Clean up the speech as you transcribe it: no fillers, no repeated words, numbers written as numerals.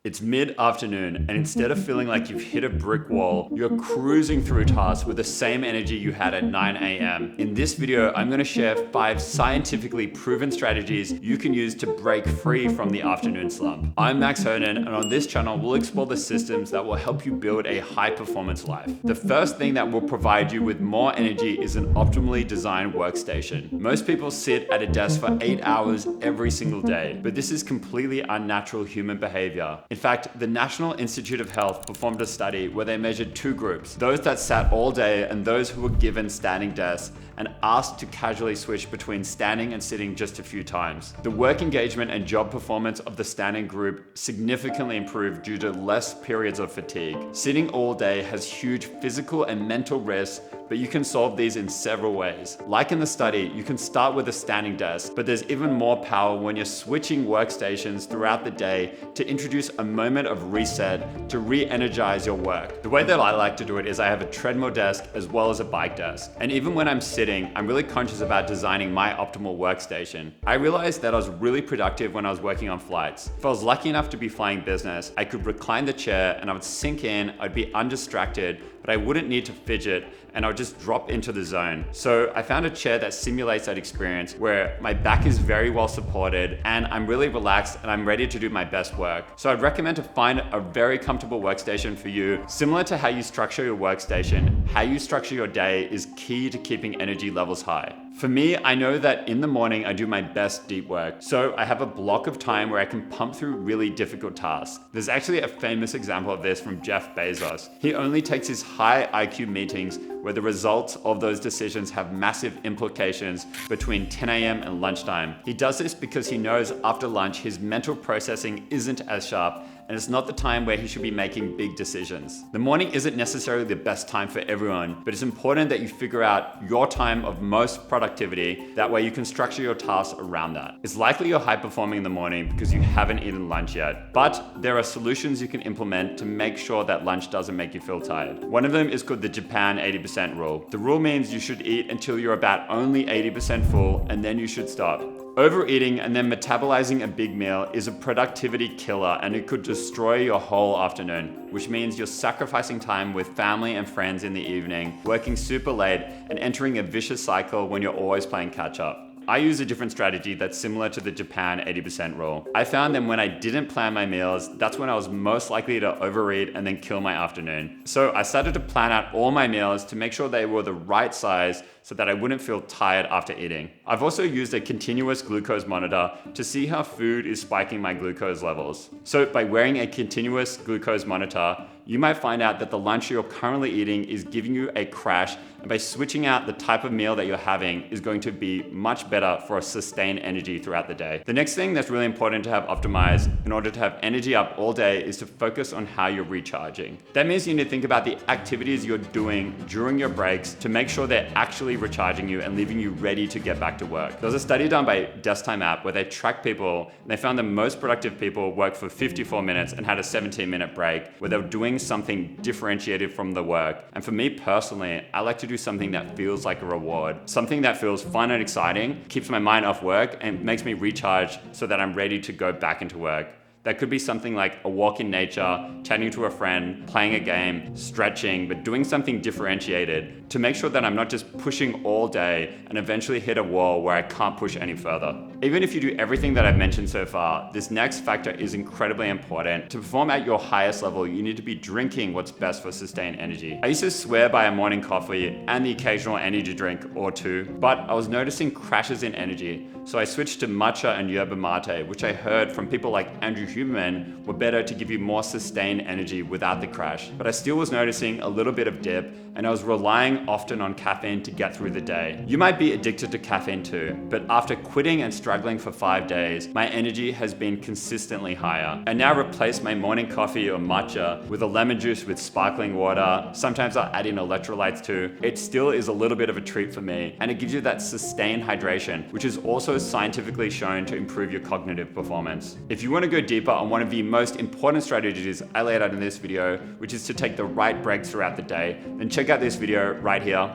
It's mid-afternoon, and instead of feeling like you've hit a brick wall, you're cruising through tasks with the same energy you had at 9 a.m. In this video, I'm going to share 5 scientifically proven strategies you can use to break free from the afternoon slump. I'm Max Hertan, and on this channel, we'll explore the systems that will help you build a high-performance life. The first thing that will provide you with more energy is an optimally designed workstation. Most people sit at a desk for 8 hours every single day, but this is completely unnatural human behavior. In fact, the National Institute of Health performed a study where they measured 2 groups, those that sat all day and those who were given standing desks, and asked to casually switch between standing and sitting just a few times. The work engagement and job performance of the standing group significantly improved due to less periods of fatigue. Sitting all day has huge physical and mental risks, but you can solve these in several ways. Like in the study, you can start with a standing desk, but there's even more power when you're switching workstations throughout the day to introduce a moment of reset to re-energize your work. The way that I like to do it is I have a treadmill desk as well as a bike desk. And even when I'm sitting, I'm really conscious about designing my optimal workstation. I realized that I was really productive when I was working on flights. If I was lucky enough to be flying business, I could recline the chair and I would sink in, I'd be undistracted, but I wouldn't need to fidget and I would just drop into the zone. So I found a chair that simulates that experience where my back is very well supported and I'm really relaxed and I'm ready to do my best work. So I'd recommend to find a very comfortable workstation for you. Similar to how you structure your workstation, how you structure your day is key to keeping energy levels high. For me, I know that in the morning I do my best deep work. So I have a block of time where I can pump through really difficult tasks. There's actually a famous example of this from Jeff Bezos. He only takes his high IQ meetings where the results of those decisions have massive implications between 10 a.m. and lunchtime. He does this because he knows after lunch his mental processing isn't as sharp and it's not the time where he should be making big decisions. The morning isn't necessarily the best time for everyone, but it's important that you figure out your time of most productivity. That way you can structure your tasks around that. It's likely you're high performing in the morning because you haven't eaten lunch yet, but there are solutions you can implement to make sure that lunch doesn't make you feel tired. One of them is called the Japan 80% rule. The rule means you should eat until you're about only 80% full and then you should stop. Overeating and then metabolizing a big meal is a productivity killer and it could destroy your whole afternoon, which means you're sacrificing time with family and friends in the evening, working super late, and entering a vicious cycle when you're always playing catch up. I use a different strategy that's similar to the Japan 80% rule. I found that when I didn't plan my meals, that's when I was most likely to overeat and then kill my afternoon. So I started to plan out all my meals to make sure they were the right size so that I wouldn't feel tired after eating. I've also used a continuous glucose monitor to see how food is spiking my glucose levels. So by wearing a continuous glucose monitor, you might find out that the lunch you're currently eating is giving you a crash, and by switching out the type of meal that you're having is going to be much better for a sustained energy throughout the day. The next thing that's really important to have optimized in order to have energy up all day is to focus on how you're recharging. That means you need to think about the activities you're doing during your breaks to make sure they're actually recharging you and leaving you ready to get back to work. There was a study done by Desk Time app where they tracked people and they found that most productive people worked for 54 minutes and had a 17-minute break where they were doing something differentiated from the work. And for me personally, I like to do something that feels like a reward. Something that feels fun and exciting, keeps my mind off work, and makes me recharge so that I'm ready to go back into work. That could be something like a walk in nature, chatting to a friend, playing a game, stretching, but doing something differentiated to make sure that I'm not just pushing all day and eventually hit a wall where I can't push any further. Even if you do everything that I've mentioned so far, this next factor is incredibly important. To perform at your highest level, you need to be drinking what's best for sustained energy. I used to swear by a morning coffee and the occasional energy drink or two, but I was noticing crashes in energy. So I switched to matcha and yerba mate, which I heard from people like Andrew Huberman were better to give you more sustained energy without the crash. But I still was noticing a little bit of dip and I was relying often on caffeine to get through the day. You might be addicted to caffeine too, but after quitting and struggling for 5 days, my energy has been consistently higher. I now replace my morning coffee or matcha with a lemon juice with sparkling water. Sometimes I'll add in electrolytes too. It still is a little bit of a treat for me and it gives you that sustained hydration, which is also scientifically shown to improve your cognitive performance. If you want to go deeper on one of the most important strategies I laid out in this video, which is to take the right breaks throughout the day, then check out this video right here.